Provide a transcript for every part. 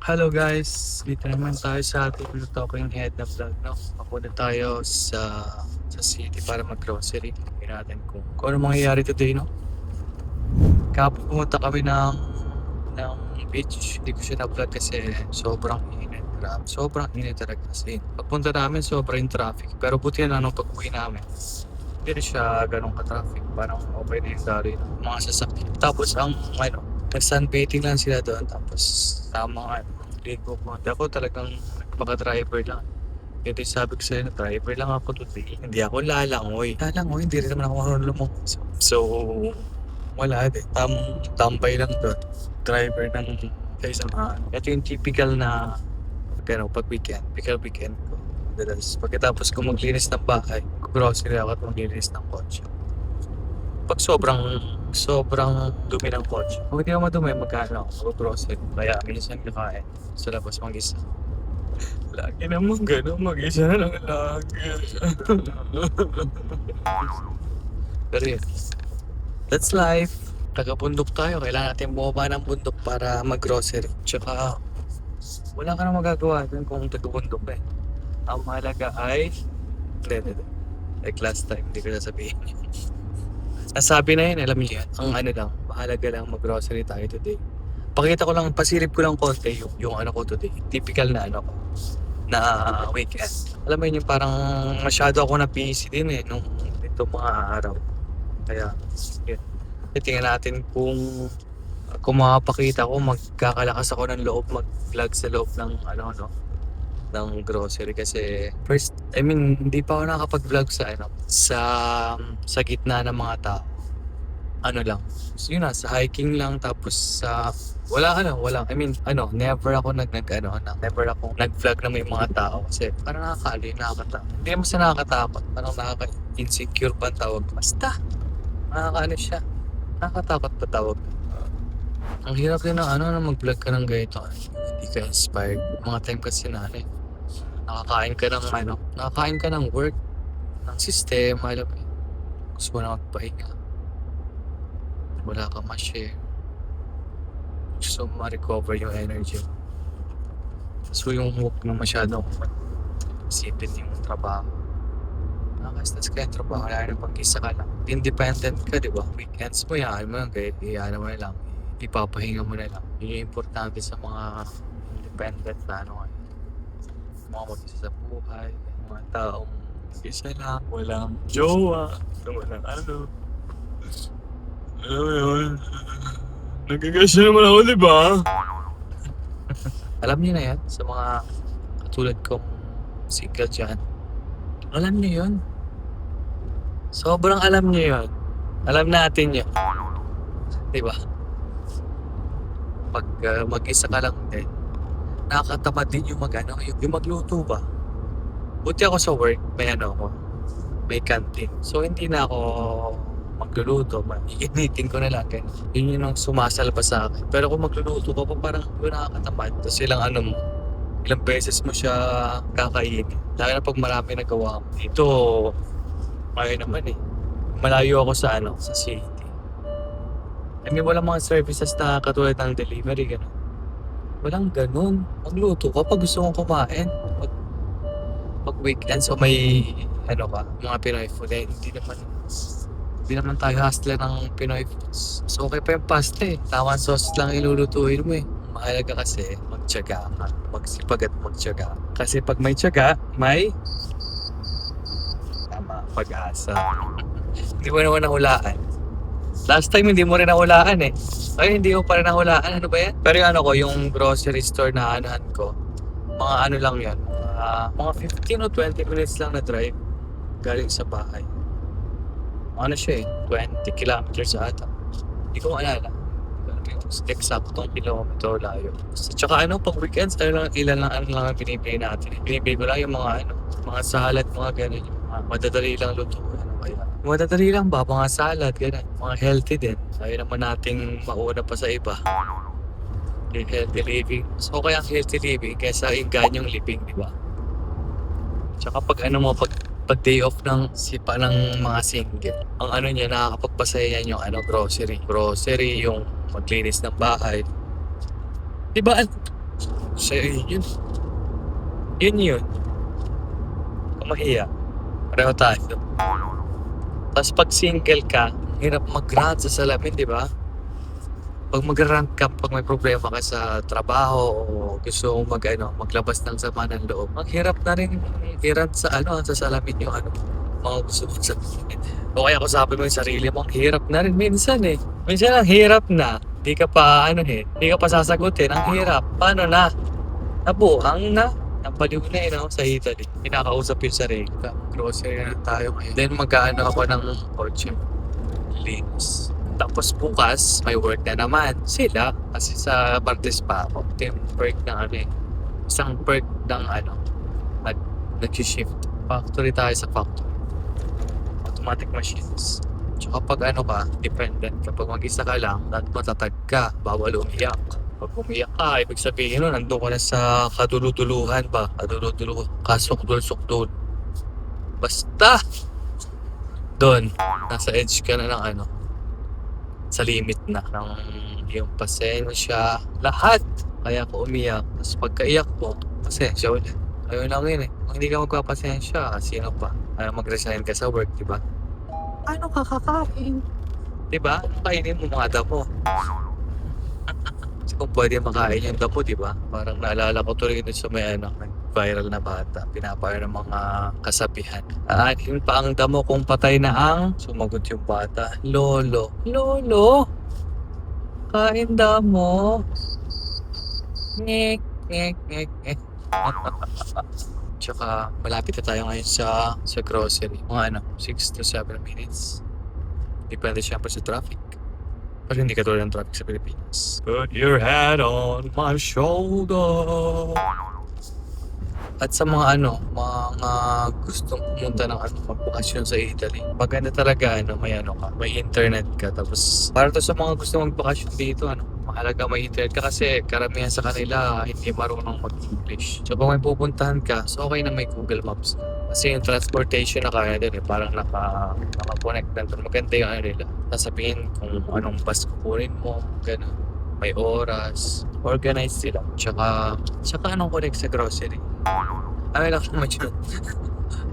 Hello guys, dito naman tayo sa ating Talking Head na vlog, no? Papunta tayo sa city para mag-grocery. Tingnan natin kung ano mangyayari today, no? Kahapon pumunta kami ng beach. Hindi ko siya na-vlog kasi sobrang init. Grabe, sobrang init talaga kasi. Pagpunta namin, sobrang traffic. Pero buti na nung pag-uwi namin, hindi na siya ganun ka-traffic. Parang okay na yung dali ng mga sasakyan. Tapos nag-sunbathing lang sila doon. Tapos mga ligo ko. Ako talagang baka-driver lang. Hindi sabi ko sa'yo na driver lang ako today. Hindi ako lalangoy. Lalangoy, hindi rin naman ako marunong lumangoy. So, wala din. Tambay lang doon. Driver ng isang ito yung typical na pag weekend. Typical weekend ko. Pagkatapos ko maglinis ng bahay, grocery ako at maglinis ng kotse. Pag sobrang dumi ng kotse. Kung hindi ako madumi, magkano ako grocery. Kaya minsan kakain sa labas mag-isa. Lagi naman gano'n, mag-isa na lang lagi. Pero yun, that's life. Taga-bundok tayo, kailangan natin bumaba ng bundok para mag-grocery. Tsaka, wala ka na magagawa dun kung taga-bundok eh. Ang mahalaga ay, hindi. Like last time, hindi ko sasabihin. Nasabi na yun, alam niyo yan. Ang ano lang, mahalaga lang mag-grocery tayo today. Pakita ko lang, pasilip ko lang konti yung ano ko today. Typical na ano ko, na weekend. Alam mo yun, yung parang masyado ako na busy din eh, nung ito mga araw. Kaya, yun. Tingnan natin kung makapakita ko, magkakalakas ako ng loob mag-vlog sa loob ng ng grocery kasi hindi pa ako nakakapag-vlog sa gitna ng mga tao. Ano lang. So yun na, sa hiking lang tapos never ako never ako nag-vlog na may mga tao kasi parang nakakatakot. Hindi naman sa nakakatakot, parang nakaka-insecure ba ang tawag? Basta, siya. Nakakatakot pa tawag. Ang hirap din na mag-vlog ka ng ganito. Hindi ka inspired. Mga time kasi nakakain ka ng work, ng sistema, alam mo yun. Gusto mo na magpahinga. Wala ka ma-share. Gusto mo ma-recover yung energy mo. So yung huwag mo masyadong isipin yung trabaho. Nakaka-stress ka yung trabaho, lalo na pag-isa ka lang. Independent ka, di ba? Weekends mo, yan mo lang, kahit iyan mo na lang. Ipapahinga mo na lang. Yun yung importante sa mga independent na mga mag-isa sa buhay, mga taong isa lang, walang jowa, walang ano. Alam mo yun, nagagasya naman ako, di ba? Alam niyo na yan, sa mga katulad kong single dyan. Alam niyo yun. Sobrang alam niyo yun. Alam natin yun. Di ba? Pag mag-isa ka lang din, nakakatamad din yung yung magluto ba. Buti ako sa work, may canteen. So hindi na ako magluluto, iinitin ko na lang. Yun yung sumasalba sa akin. Pero kung magluluto ka pa, parang yun nakakatamad. Tapos ilang beses mo siya kakainin. Lalo na pag marami nagawa mo. Dito, ngayon naman eh. Malayo ako sa city. Walang mga services na katulad ng delivery, gano'n. Walang ganun. Magluto ka pag gusto mong kumain. Pag weekends o may mga Pinoy food hindi naman tayo hustler ng Pinoy foods. So okay pa yung pasta eh. Tamang sauce lang ilulutuin mo eh. Mahalaga kasi magtiyaga ka. Magsipag at magtiyaga. Kasi pag may tiyaga, may pag-asa. Hindi mo naman nahulaan. Last time hindi mo rin nahulaan eh. Ay, hindi ko pa rin nahulaan. Ano ba yan? Pero yung grocery store na anuhan ko, mga lang yan. Mga 15 o 20 minutes lang na drive galing sa bahay. Siya eh, 20 kilometers ata. Hindi ko maalala. Eksaktong kilometro layo. Tsaka pag weekends, ilan lang ang binibili natin. Binibili ko lang yung mga salad, mga ganun. Yung mga madadali lang luto. Madadali lang ba? Mga salad, ganun. Mga healthy din. Ayaw naman nating mauna pa sa iba. Yung healthy living. So, kaya ang healthy living kaysa inganyong living, di ba? Tsaka pag day off ng sipa ng mga single, ang niya, nakakapagpasaya yan yung grocery. Grocery, yung maglinis ng bahay. Di ba? Sa'yo yun. Yun. Kung mahiya. Pareho tayo. Tapos pag single ka, hirap mag-rant sa salamin, di ba? Pag mag-rant ka, pag may problema ka sa trabaho o gusto mong maglabas ng sama ng loob, ang hirap na rin i-rant sa sa salamin yung mga gusto mong sabihin. O kaya kausapin mo yung sarili mo, ang hirap na rin minsan eh. Minsan ang hirap na, di ka pa di ka pa sasagutin, ang hirap. Paano na? Nabuhang na. Napaliw na sa Italy. Pinakausap yung sarili. Grocery na tayo ngayon. Then ako ng kotse. Linis. Tapos bukas, may work na naman. Sila, kasi sa Martes pa ako. Ito yung perk ng isang perk ng nag-shift. Factory tayo sa factory. Automatic machines. Tsaka pag dependent. Kapag mag-isa ka lang, matatag ka. Bawal umiyak. Pag umiyak ka, ibig sabihin nun, nandun ka na sa kaduluduluhan ba? Kaduluduluhan. Kasukdul-sukdul. Basta! Doon, nasa edge ka na ng sa limit na ng iyong pasensya, lahat. Kaya ako umiyak. Tapos pagkaiyak ko, pasensya ulit. Ayun lang yun eh. Kung hindi ka magpapasensya, sino pa? Ayaw mag-resign ka sa work, diba? Ano ka kakain? Diba? Kainin mo mga damo. Kasi kung pwede makain yung damo, diba? Parang naalala ko tuloy dun sa may viral na bata. Pinapayar ng mga kasabihan. Aanin pa ang damo kung patay na ang sumagot yung bata. Lolo. Lolo? Kain damo? Ngek, ngek, ngek, ngek. Tsaka malapit na tayo ngayon sa grocery. Mga 6 to 7 minutes. Depende syempre sa traffic. Pero hindi katulad ng traffic sa Pilipinas. Put your head on my shoulder. At sa mga mga gustong pumunta ng magbakasyon sa Italy. Maganda talaga may internet ka. Tapos para to sa mga gusto magbakasyon dito, mahalaga may internet ka kasi karamihan sa kanila hindi marunong mag-English. So kung may pupuntahan ka, so okay na may Google Maps. Kasi yung transportation na kaya din parang naka-connect na doon. Maganda yung nila. Sasabihin kung anong bus kukunin mo, gano'n. May oras, organized sila. Tsaka anong connect sa grocery. Lang naman yun.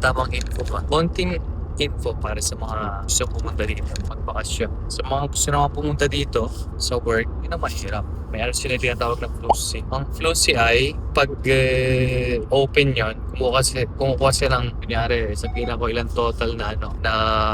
Tamang info pa. Konting info para sa mga gusto pumunta dito, magbakasyon. Sa mga gusto naman pumunta dito sa work, yun ang mahirap. May sila tinatawag na Flusi. Ang Flusi ay pag open yon, kumukuha silang, kunyari, sabihin ako ilang total na na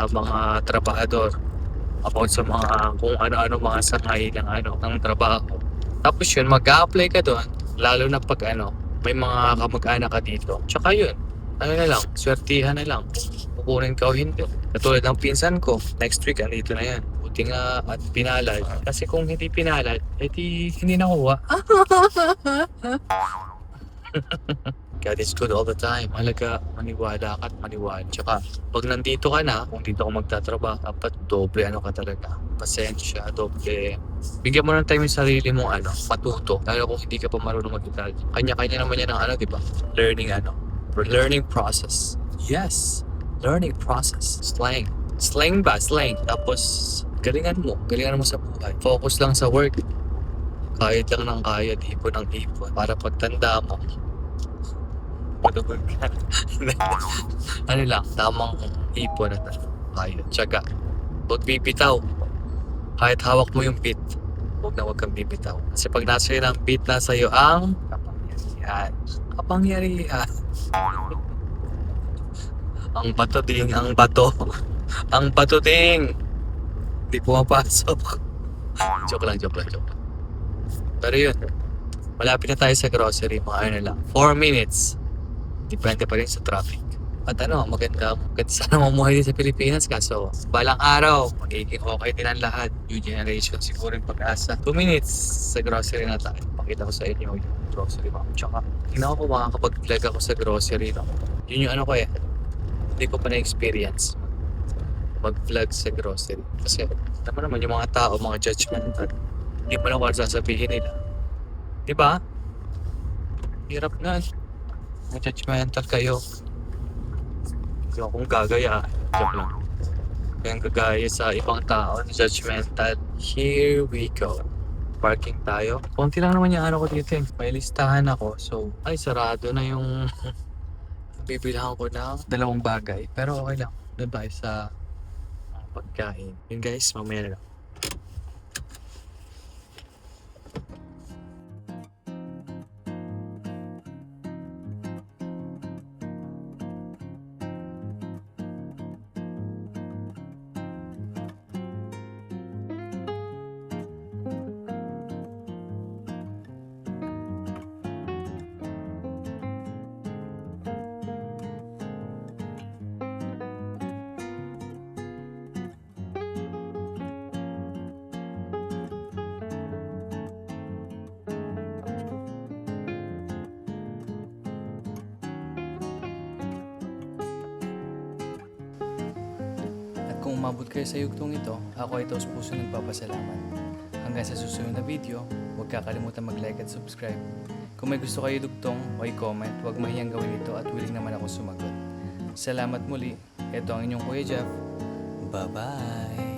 mga trabahador about sa mga kung ano-ano mga sangay ng trabaho. Tapos yun, mag-a-apply ka doon, lalo na pag may mga kamag-anak ka dito. Tsaka yun, na lang, swertihan na lang. Kukunin ka o hindi. Katulad ng pinsan ko, next week, andito na yan. Buti nga at pinalad. Kasi kung hindi pinalad, edi hindi nakuha. God is good all the time. Malaga, maniwala ka at maniwala. Tsaka, pag nandito ka na, kung dito ka magtatrabaho, dapat doble ka talaga. Pasensya, doble. Bigyan mo ng time yung sarili mo, matuto. Lalo kung hindi ka pa marunong mag-Italian. Kanya-kanya naman yan ng diba? Learning process. Yes, learning process. Slang. Slang ba? Slang. Tapos, galingan mo sa buhay. Focus lang sa work. Kahit lang ng kaya, ipon ng ipon. Para pagtanda mo, tamang ipon at kaya. Tsaga. Huwag bibitaw. Kahit hawak mo yung beat, huwag kang bibitaw. Kasi pag nasa yun ang beat, nasa iyo ang kapangyarihan. Ang bato ding. Ang bato ding. Hindi pumapasok. Joke lang. Pero yun, malapit na tayo sa grocery, mga lang. 4 minutes. Depende pa rin sa traffic. At maganda sana mamuhay din sa Pilipinas, kaso balang araw, magiging okay din ang lahat. New generation siguro yung pag-asa. 2 minutes sa grocery na tayo. Pakita ko sa inyo yung grocery map. Tsaka, tingnan ko makakapag-vlog ako sa grocery. Yun yung hindi ko pa na-experience mag-vlog sa grocery. Kasi, naman yung mga tao, mga judgmental. Hindi pa lang kung sasabihin nila. Diba? Hirap na. Judgmental kayo. Kaya kung gagaya, joke lang. Kaya gagaya sa ibang tao, judgmental. Here we go. Parking tayo. Konti lang naman yung ano ko dito eh. May listahan ako. So, ay sarado na yung bibilhan ko ng dalawang bagay. Pero okay lang. Doon tayo sa pagkain. Yun guys, mamaya na lang. At kung umabot kayo sa yugtong ito, ako ay taos puso nagpapasalamat. Hanggang sa susunod na video, huwag kakalimutan mag-like at subscribe. Kung may gusto kayo dugtong o i-comment, huwag mahiyang gawin ito at willing naman ako sumagot. Salamat muli. Ito ang inyong Kuya Jeff. Bye-bye!